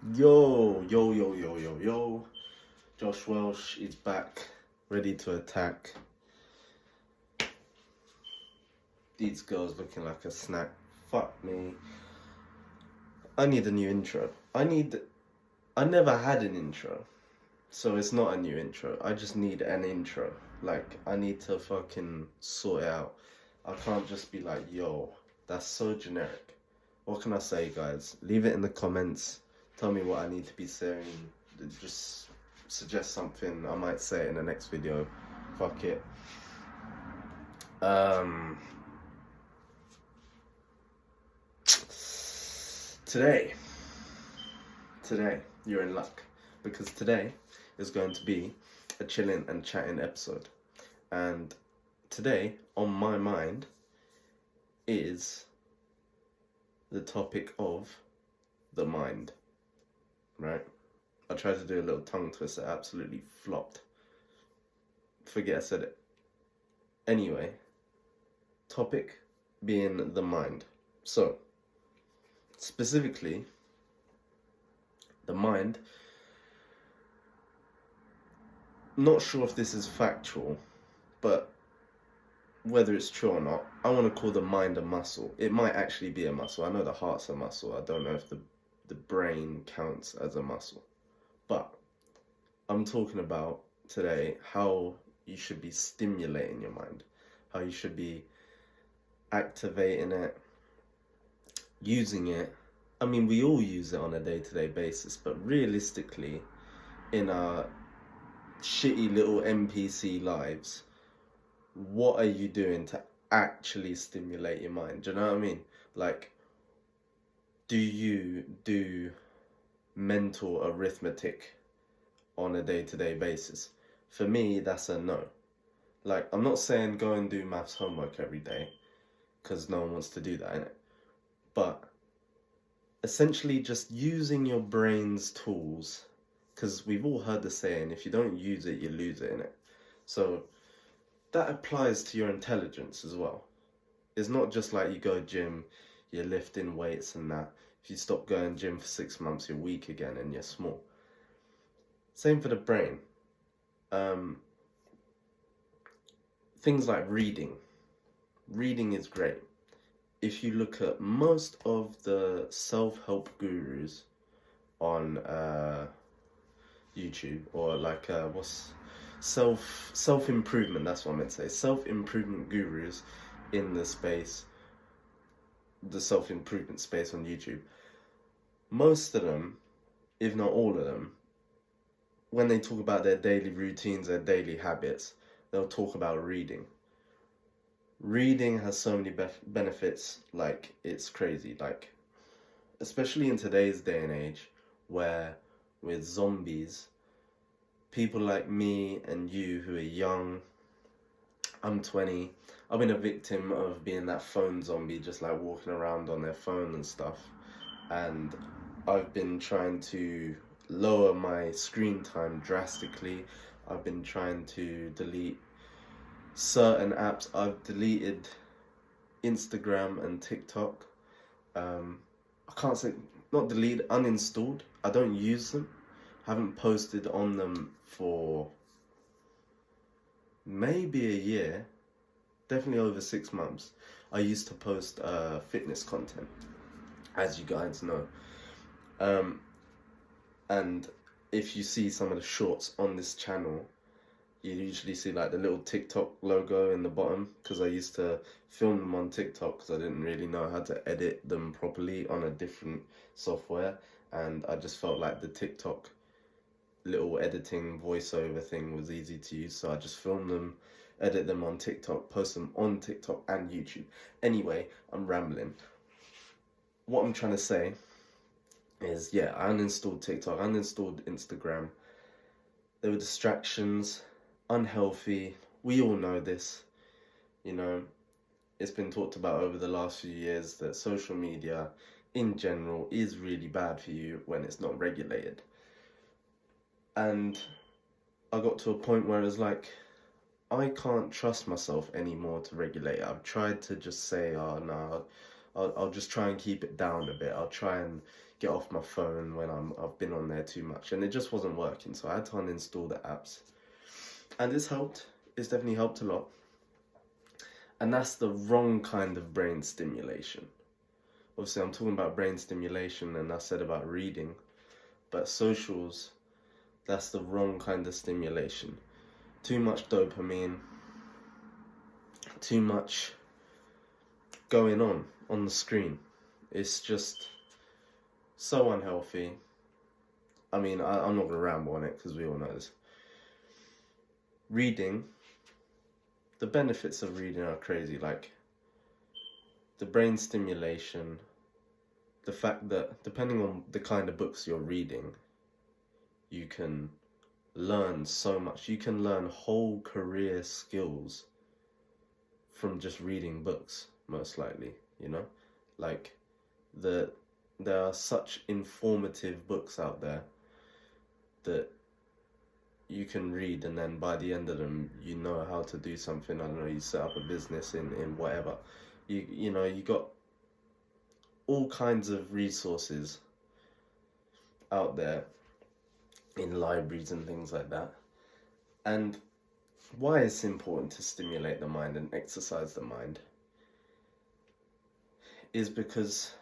Yo, yo, yo, yo, yo, yo. Josh Welsh is back, ready to attack. These girls looking like a snack. Fuck me. I need a new intro. I never had an intro. So it's not a new intro. I just need an intro. Like, I need to fucking sort it out. I can't just be like, yo, that's so generic. What can I say, guys? Leave it in the comments. Tell me what I need to be saying. Just suggest something. I might say it in the next video. Fuck it. Um, today, you're in luck. Because today is going to be a chilling and chatting episode. And today, on my mind, is the topic of the mind. Right? I tried to do a little tongue twister, absolutely flopped. Forget I said it. Anyway, topic being the mind. So, specifically, the mind. Not sure if this is factual, but whether it's true or not, I want to call the mind a muscle. It might actually be a muscle. I know the heart's a muscle. I don't know if the brain counts as a muscle. But I'm talking about today how you should be stimulating your mind, how you should be activating it, using it. I mean, we all use it on a day-to-day basis, but realistically, in our shitty little NPC lives, what are you doing to actually stimulate your mind? Do you know what I mean? Like, do you do mental arithmetic on a day-to-day basis? For me, that's a no. Like, I'm not saying go and do maths homework every day, because no one wants to do that, innit? But essentially just using your brain's tools, because we've all heard the saying, if you don't use it, you lose it, innit? So that applies to your intelligence as well. It's not just like you go gym, you're lifting weights and that. If you stop going gym for 6 months, you're weak again and you're small. Same for the brain. Things like reading. Reading is great. If you look at most of the self-help gurus on YouTube, or like what's self-improvement, that's what I meant to say, self-improvement gurus in the self-improvement space on YouTube, most of them, if not all of them, when they talk about their daily routines, their daily habits, they'll talk about reading. Reading has so many benefits, like, it's crazy. Like, especially in today's day and age, where with zombies, people like me and you who are young, I'm 20, I've been a victim of being that phone zombie, just like walking around on their phone and stuff. And I've been trying to lower my screen time drastically. I've been trying to delete certain apps. I've deleted Instagram and TikTok. I can't say, not deleted, uninstalled. I don't use them. I haven't posted on them for maybe a year, definitely over 6 months. I used to post fitness content, as you guys know. And if you see some of the shorts on this channel, you usually see like the little TikTok logo in the bottom, because I used to film them on TikTok because I didn't really know how to edit them properly on a different software, and I just felt like the TikTok little editing voiceover thing was easy to use, so I just filmed them, edit them on TikTok, post them on TikTok and YouTube. Anyway, I'm rambling. What I'm trying to say is, yeah, I uninstalled TikTok, I uninstalled Instagram. There were distractions, unhealthy. We all know this. You know, it's been talked about over the last few years that social media in general is really bad for you when it's not regulated. And I got to a point where it was like, I can't trust myself anymore to regulate it. I've tried to just say, oh no, I'll just try and keep it down a bit. I'll try and get off my phone when I've been on there too much, and it just wasn't working. So I had to uninstall the apps, and it's helped. It's definitely helped a lot. And that's the wrong kind of brain stimulation. Obviously, I'm talking about brain stimulation, and I said about reading, but socials, that's the wrong kind of stimulation. Too much dopamine, too much going on the screen. It's just so unhealthy. I mean, I'm not going to ramble on it because we all know this. Reading, the benefits of reading are crazy. Like, the brain stimulation, the fact that depending on the kind of books you're reading, you can learn so much. You can learn whole career skills from just reading books, most likely, you know? Like, there are such informative books out there that you can read, and then by the end of them, you know how to do something. I don't know, you set up a business in whatever. You know, you got all kinds of resources out there in libraries and things like that. And why it's important to stimulate the mind and exercise the mind is because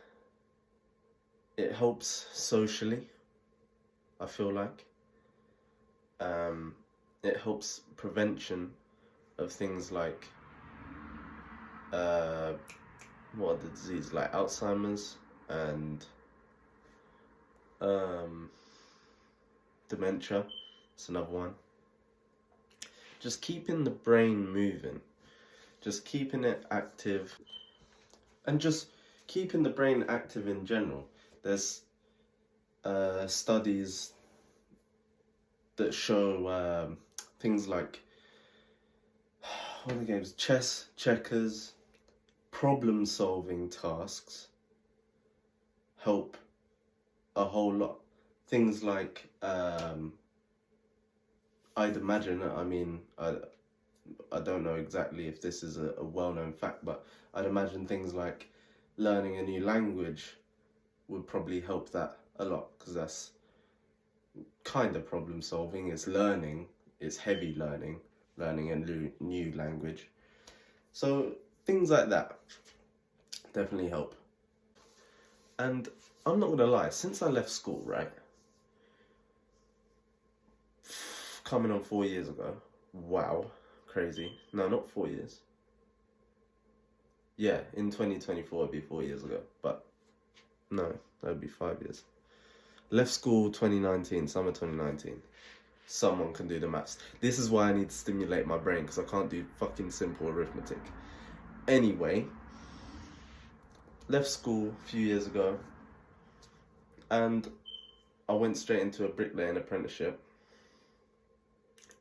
it helps socially, I feel like. It helps prevention of things like what are the disease, like Alzheimer's and dementia. It's another one. Just keeping the brain moving, just keeping it active, and just keeping the brain active in general. There's studies that show things like, what are the games? Chess, checkers, problem-solving tasks help a whole lot. Things like, I'd imagine, I mean, I don't know exactly if this is a well-known fact, but I'd imagine things like learning a new language would probably help that a lot, because that's kind of problem solving. It's learning, it's heavy learning a new language. So things like that definitely help. And I'm not gonna lie, since I left school, right, coming on 4 years ago, wow, crazy. No, not 4 years. Yeah, in 2024 it'd be 4 years ago, but no, that would be 5 years. Left school 2019, summer 2019. Someone can do the maths. This is why I need to stimulate my brain, because I can't do fucking simple arithmetic. Anyway, left school a few years ago, and I went straight into a bricklaying apprenticeship,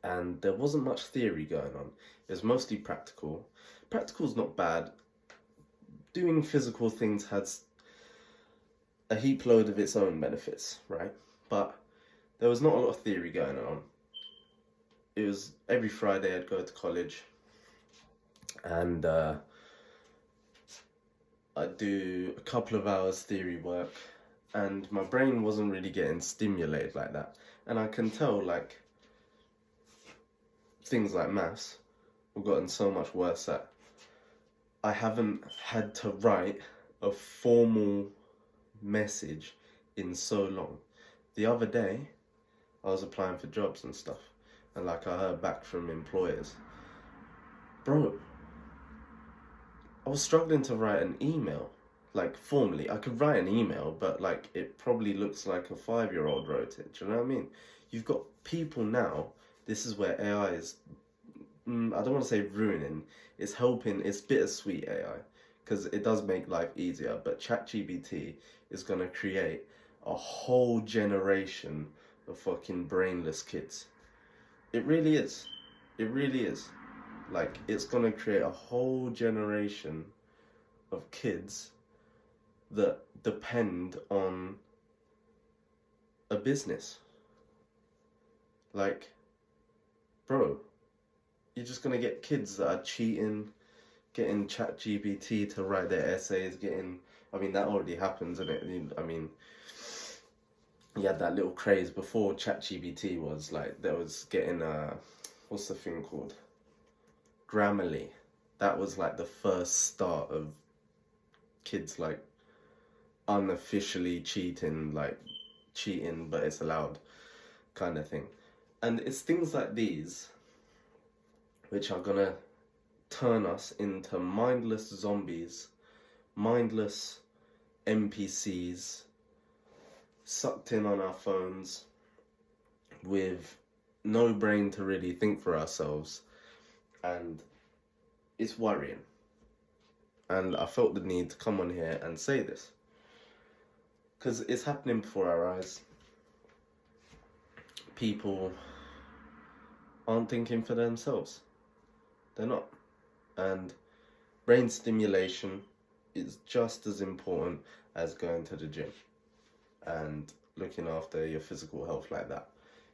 and there wasn't much theory going on. It was mostly practical. Practical's not bad. Doing physical things has a heap load of its own benefits, right? But there was not a lot of theory going on. It was every Friday I'd go to college, and I'd do a couple of hours theory work, and my brain wasn't really getting stimulated like that. And I can tell, like, things like maths have gotten so much worse that I haven't had to write a formal message in so long. The other day, I was applying for jobs and stuff, and like I heard back from employers. Bro, I was struggling to write an email, like formally. I could write an email, but like it probably looks like a 5-year-old wrote it. Do you know what I mean? You've got people now, this is where AI is, I don't want to say ruining, it's helping, it's bittersweet AI, because it does make life easier, but ChatGPT is going to create a whole generation of fucking brainless kids. It really is. It really is. Like, it's going to create a whole generation of kids that depend on a business. Like, bro, you're just going to get kids that are cheating, getting ChatGPT to write their essays, I mean, that already happens, isn't it? I mean, you had that little craze before ChatGPT was like, there was getting what's the thing called? Grammarly. That was like the first start of kids like unofficially cheating, like cheating, but it's allowed kind of thing. And it's things like these which are gonna turn us into mindless zombies, mindless NPCs, sucked in on our phones with no brain to really think for ourselves, and it's worrying. And I felt the need to come on here and say this because it's happening before our eyes. People aren't thinking for themselves. They're not. And brain stimulation is just as important as going to the gym and looking after your physical health like that.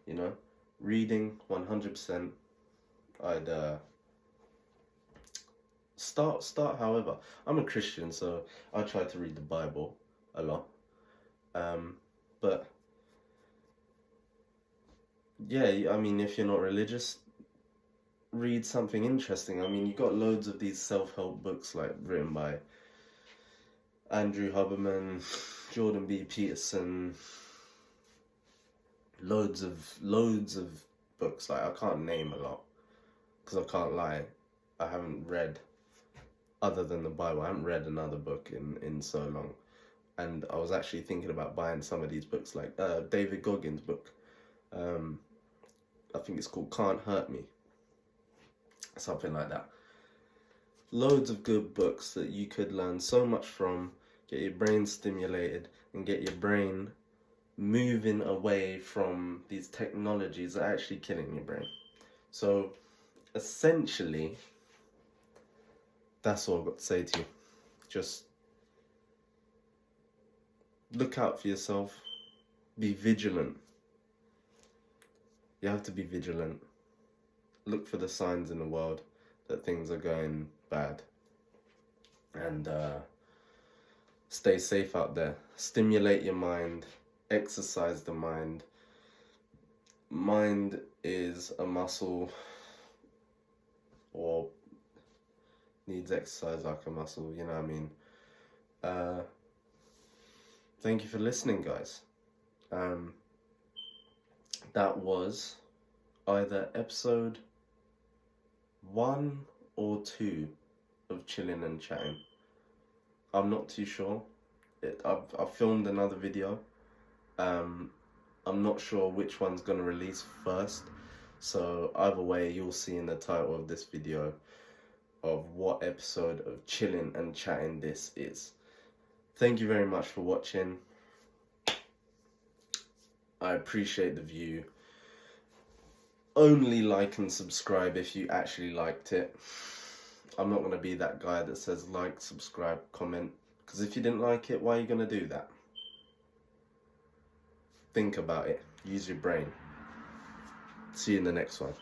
You know, reading 100%. I'd start. However, I'm a Christian, so I try to read the Bible a lot. But yeah, I mean, if you're not religious, read something interesting. I mean, you got loads of these self-help books like written by Andrew Huberman, Jordan B. Peterson, loads of books. Like, I can't name a lot because I can't lie, I haven't read, other than the Bible, I haven't read another book in so long. And I was actually thinking about buying some of these books, like David Goggins' book. I think it's called Can't Hurt Me, something like that. Loads of good books that you could learn so much from, get your brain stimulated, and get your brain moving away from these technologies that are actually killing your brain. So essentially, that's all I've got to say to you. Just look out for yourself. Be vigilant. You have to be vigilant. Look for the signs in the world that things are going bad. And stay safe out there. Stimulate your mind. Exercise the mind. Mind is a muscle, or needs exercise like a muscle, you know what I mean? Thank you for listening, guys. That was either episode 1 or 2 of Chillin and Chattin. I'm not too sure. I've filmed another video. I'm not sure which one's going to release first. So either way, you'll see in the title of this video of what episode of Chillin and Chattin this is. Thank you very much for watching. I appreciate the view. Only like and subscribe if you actually liked it. I'm not going to be that guy that says like, subscribe, comment. Because if you didn't like it, why are you going to do that? Think about it. Use your brain. See you in the next one.